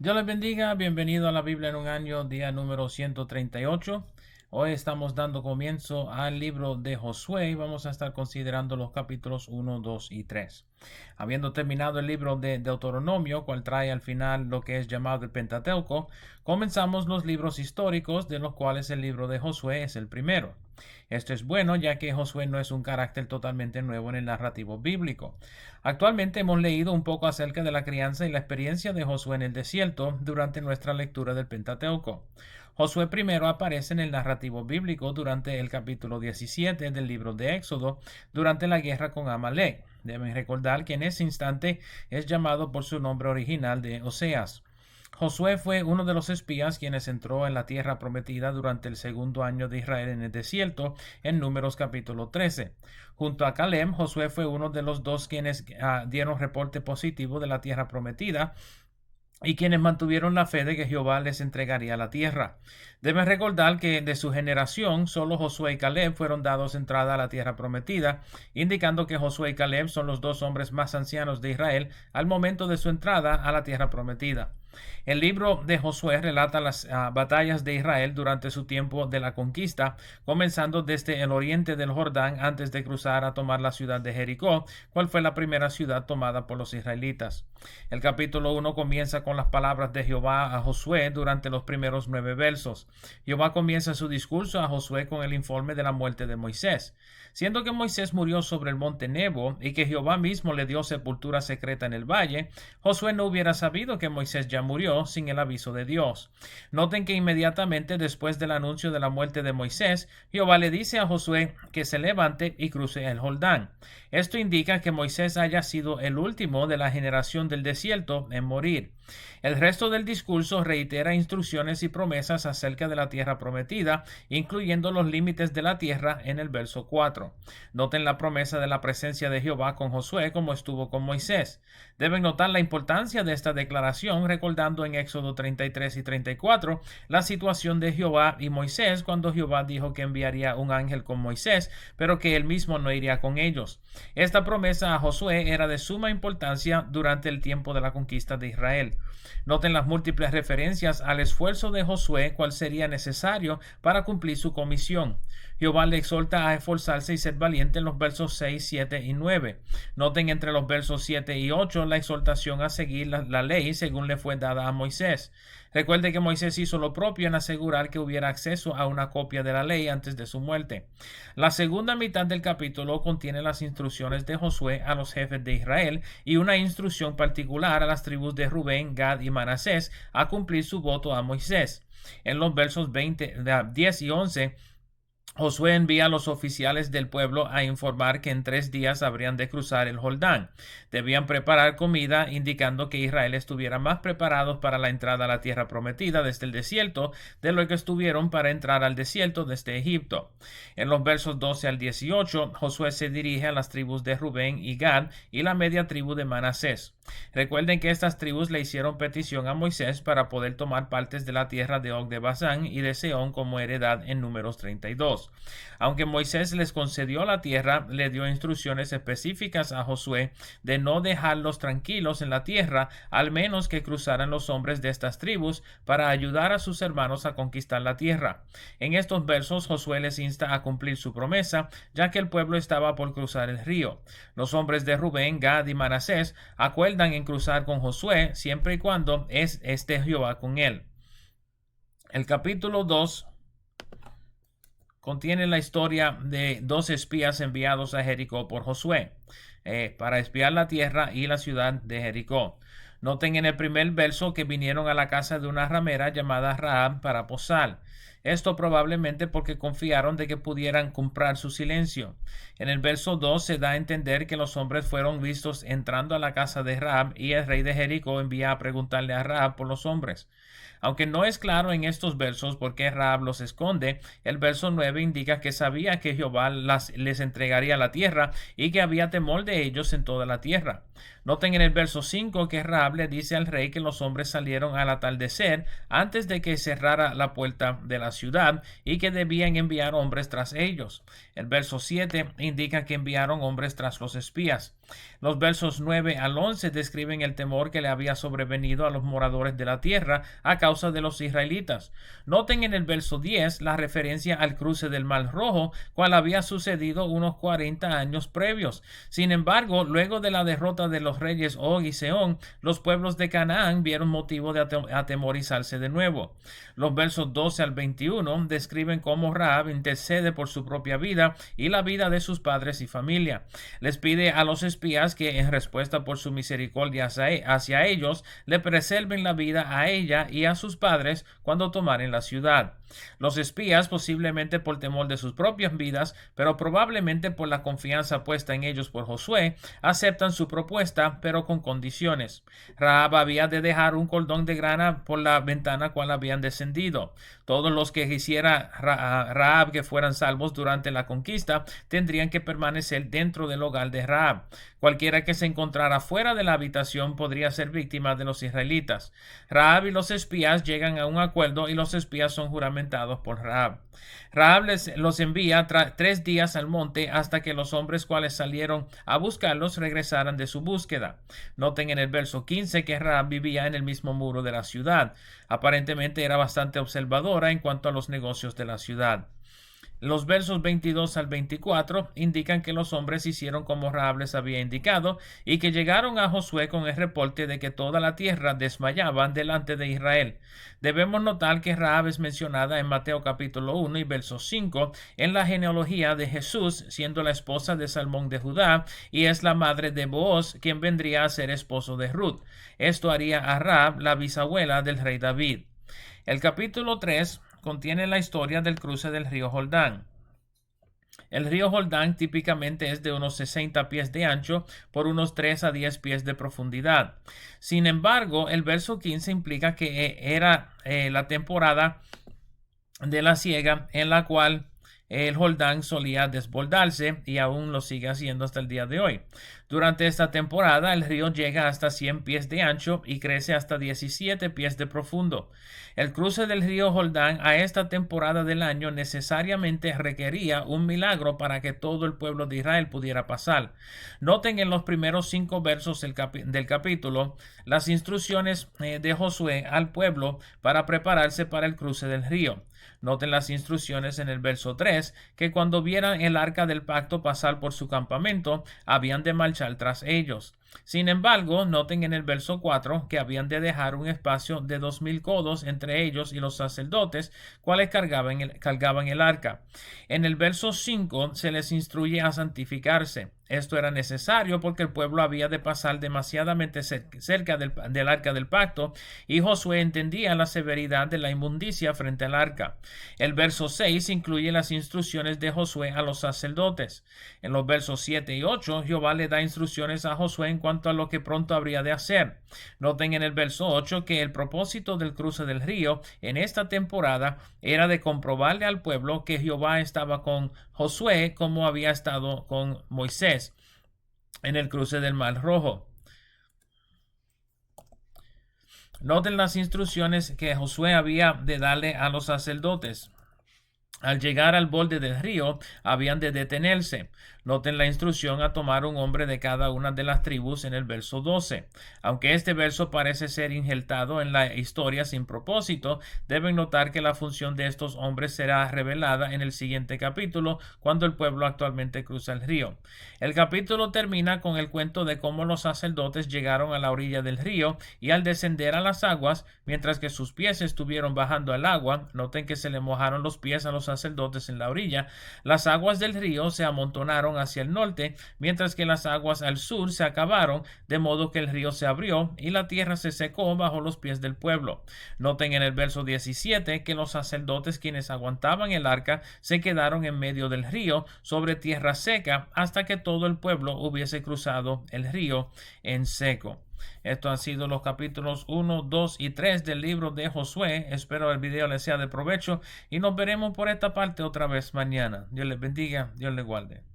Dios les bendiga, bienvenido a la Biblia en un año, día número 138. Hoy estamos dando comienzo al libro de Josué y vamos a estar considerando los capítulos 1, 2 y 3. Habiendo terminado el libro de Deuteronomio, cual trae al final lo que es llamado el Pentateuco, comenzamos los libros históricos, de los cuales el libro de Josué es el primero. Esto es bueno, ya que Josué no es un carácter totalmente nuevo en el narrativo bíblico. Actualmente hemos leído un poco acerca de la crianza y la experiencia de Josué en el desierto durante nuestra lectura del Pentateuco. Josué primero aparece en el narrativo bíblico durante el capítulo 17 del libro de Éxodo, durante la guerra con Amalek. Deben recordar que en ese instante es llamado por su nombre original de Oseas. Josué fue uno de los espías quienes entró en la tierra prometida durante el segundo año de Israel en el desierto, en Números capítulo 13. Junto a Caleb, Josué fue uno de los dos quienes dieron reporte positivo de la tierra prometida y quienes mantuvieron la fe de que Jehová les entregaría la tierra. Deben recordar que de su generación solo Josué y Caleb fueron dados entrada a la tierra prometida, indicando que Josué y Caleb son los dos hombres más ancianos de Israel al momento de su entrada a la tierra prometida. El libro de Josué relata las batallas de Israel durante su tiempo de la conquista, comenzando desde el oriente del Jordán antes de cruzar a tomar la ciudad de Jericó, cual fue la primera ciudad tomada por los israelitas. El capítulo 1 comienza con las palabras de Jehová a Josué durante los primeros 9 versos. Jehová comienza su discurso a Josué con el informe de la muerte de Moisés. Siendo que Moisés murió sobre el monte Nebo y que Jehová mismo le dio sepultura secreta en el valle, Josué no hubiera sabido que Moisés ya murió sin el aviso de Dios. Noten que inmediatamente después del anuncio de la muerte de Moisés, Jehová le dice a Josué que se levante y cruce el Jordán. Esto indica que Moisés haya sido el último de la generación del desierto en morir. El resto del discurso reitera instrucciones y promesas acerca de la tierra prometida, incluyendo los límites de la tierra en el verso 4. Noten la promesa de la presencia de Jehová con Josué como estuvo con Moisés. Deben notar la importancia de esta declaración, recordando en Éxodo 33 y 34 la situación de Jehová y Moisés cuando Jehová dijo que enviaría un ángel con Moisés, pero que él mismo no iría con ellos. Esta promesa a Josué era de suma importancia durante el tiempo de la conquista de Israel. Noten las múltiples referencias al esfuerzo de Josué, cual sería necesario para cumplir su comisión. Jehová le exhorta a esforzarse y ser valiente en los versos 6, 7 y 9. Noten entre los versos 7 y 8 la exhortación a seguir la ley según le fue dada a Moisés. Recuerde que Moisés hizo lo propio en asegurar que hubiera acceso a una copia de la ley antes de su muerte. La segunda mitad del capítulo contiene las instrucciones de Josué a los jefes de Israel y una instrucción particular a las tribus de Rubén, Gad y Manasés a cumplir su voto a Moisés. En los versos 10 y 11, Josué envía a los oficiales del pueblo a informar que en 3 días habrían de cruzar el Jordán. Debían preparar comida, indicando que Israel estuviera más preparados para la entrada a la tierra prometida desde el desierto de lo que estuvieron para entrar al desierto desde Egipto. En los versos 12 al 18, Josué se dirige a las tribus de Rubén y Gad y la media tribu de Manasés. Recuerden que estas tribus le hicieron petición a Moisés para poder tomar partes de la tierra de Og de Basán y de Seón como heredad en Números 32. Aunque Moisés les concedió la tierra, le dio instrucciones específicas a Josué de no dejarlos tranquilos en la tierra, al menos que cruzaran los hombres de estas tribus para ayudar a sus hermanos a conquistar la tierra. En estos versos Josué les insta a cumplir su promesa, ya que el pueblo estaba por cruzar el río. Los hombres de Rubén, Gad y Manasés acuerdan en cruzar con Josué siempre y cuando esté Jehová con él. El capítulo 2 contiene la historia de dos espías enviados a Jericó por Josué para espiar la tierra y la ciudad de Jericó. Noten en el primer verso que vinieron a la casa de una ramera llamada Rahab para posar. Esto probablemente porque confiaron de que pudieran comprar su silencio. En el verso 2 se da a entender que los hombres fueron vistos entrando a la casa de Rahab y el rey de Jericó envía a preguntarle a Rahab por los hombres. Aunque no es claro en estos versos por qué Rahab los esconde, el verso 9 indica que sabía que Jehová les entregaría la tierra y que había temor de ellos en toda la tierra. Noten en el verso 5 que Rahab le dice al rey que los hombres salieron al atardecer antes de que cerrara la puerta de la ciudad y que debían enviar hombres tras ellos. El verso 7 indica que enviaron hombres tras los espías. Los versos 9 al 11 describen el temor que le había sobrevenido a los moradores de la tierra a causa de los israelitas. Noten en el verso 10 la referencia al cruce del Mar Rojo, cual había sucedido unos 40 años previos. Sin embargo, luego de la derrota de los reyes Og y Sehón, los pueblos de Canaán vieron motivo de atemorizarse de nuevo. Los versos 12 al 21 describen cómo Rahab intercede por su propia vida y la vida de sus padres y familia. Les pide a los espías que, en respuesta por su misericordia hacia ellos, le preserven la vida a ella y a sus padres cuando tomaren la ciudad. Los espías, posiblemente por temor de sus propias vidas, pero probablemente por la confianza puesta en ellos por Josué, aceptan su propuesta, pero con condiciones. Rahab había de dejar un cordón de grana por la ventana cual habían descendido. Todos los que quisiera Rahab que fueran salvos durante la conquista tendrían que permanecer dentro del hogar de Rahab. Cualquiera que se encontrara fuera de la habitación podría ser víctima de los israelitas. Rahab y los espías llegan a un acuerdo y los espías son juramentados por Rahab. Rahab los envía 3 días al monte hasta que los hombres cuales salieron a buscarlos regresaran de su búsqueda. Noten en el verso 15 que Rahab vivía en el mismo muro de la ciudad. Aparentemente era bastante observadora en cuanto a los negocios de la ciudad. Los versos 22 al 24 indican que los hombres hicieron como Rahab les había indicado y que llegaron a Josué con el reporte de que toda la tierra desmayaba delante de Israel. Debemos notar que Rahab es mencionada en Mateo capítulo 1 y verso 5 en la genealogía de Jesús, siendo la esposa de Salmón de Judá y es la madre de Booz, quien vendría a ser esposo de Ruth. Esto haría a Rahab la bisabuela del rey David. El capítulo 3 contiene la historia del cruce del río Jordán. El río Jordán típicamente es de unos 60 pies de ancho por unos 3 a 10 pies de profundidad. Sin embargo, el verso 15 implica que era la temporada de la siega en la cual el Jordán solía desbordarse y aún lo sigue haciendo hasta el día de hoy. Durante esta temporada el río llega hasta 100 pies de ancho y crece hasta 17 pies de profundo. El cruce del río Jordán a esta temporada del año necesariamente requería un milagro para que todo el pueblo de Israel pudiera pasar. Noten en los primeros 5 versos del capítulo las instrucciones de Josué al pueblo para prepararse para el cruce del río. Noten las instrucciones en el verso 3, que cuando vieran el arca del pacto pasar por su campamento, habían de marchar tras ellos. Sin embargo, noten en el verso 4 que habían de dejar un espacio de 2000 codos entre ellos y los sacerdotes, cuales cargaban el arca. En el verso 5 se les instruye a santificarse. Esto era necesario porque el pueblo había de pasar demasiadamente cerca del arca del pacto y Josué entendía la severidad de la inmundicia frente al arca. El verso 6 incluye las instrucciones de Josué a los sacerdotes. En los versos 7 y 8, Jehová le da instrucciones a Josué en cuanto a lo que pronto habría de hacer. Noten en el verso 8 que el propósito del cruce del río en esta temporada era de comprobarle al pueblo que Jehová estaba con Josué como había estado con Moisés en el cruce del Mar Rojo. Noten las instrucciones que Josué había de darle a los sacerdotes. Al llegar al borde del río, habían de detenerse. Noten la instrucción a tomar un hombre de cada una de las tribus en el verso 12. Aunque este verso parece ser injertado en la historia sin propósito, deben notar que la función de estos hombres será revelada en el siguiente capítulo, cuando el pueblo actualmente cruza el río. El capítulo termina con el cuento de cómo los sacerdotes llegaron a la orilla del río y al descender a las aguas, mientras que sus pies estuvieron bajando al agua, noten que se le mojaron los pies a los sacerdotes en la orilla, las aguas del río se amontonaron hacia el norte, mientras que las aguas al sur se acabaron, de modo que el río se abrió y la tierra se secó bajo los pies del pueblo. Noten en el verso 17 que los sacerdotes quienes aguantaban el arca se quedaron en medio del río sobre tierra seca hasta que todo el pueblo hubiese cruzado el río en seco. Estos han sido los capítulos 1, 2 y 3 del libro de Josué. Espero el video les sea de provecho y nos veremos por esta parte otra vez mañana. Dios les bendiga, Dios les guarde.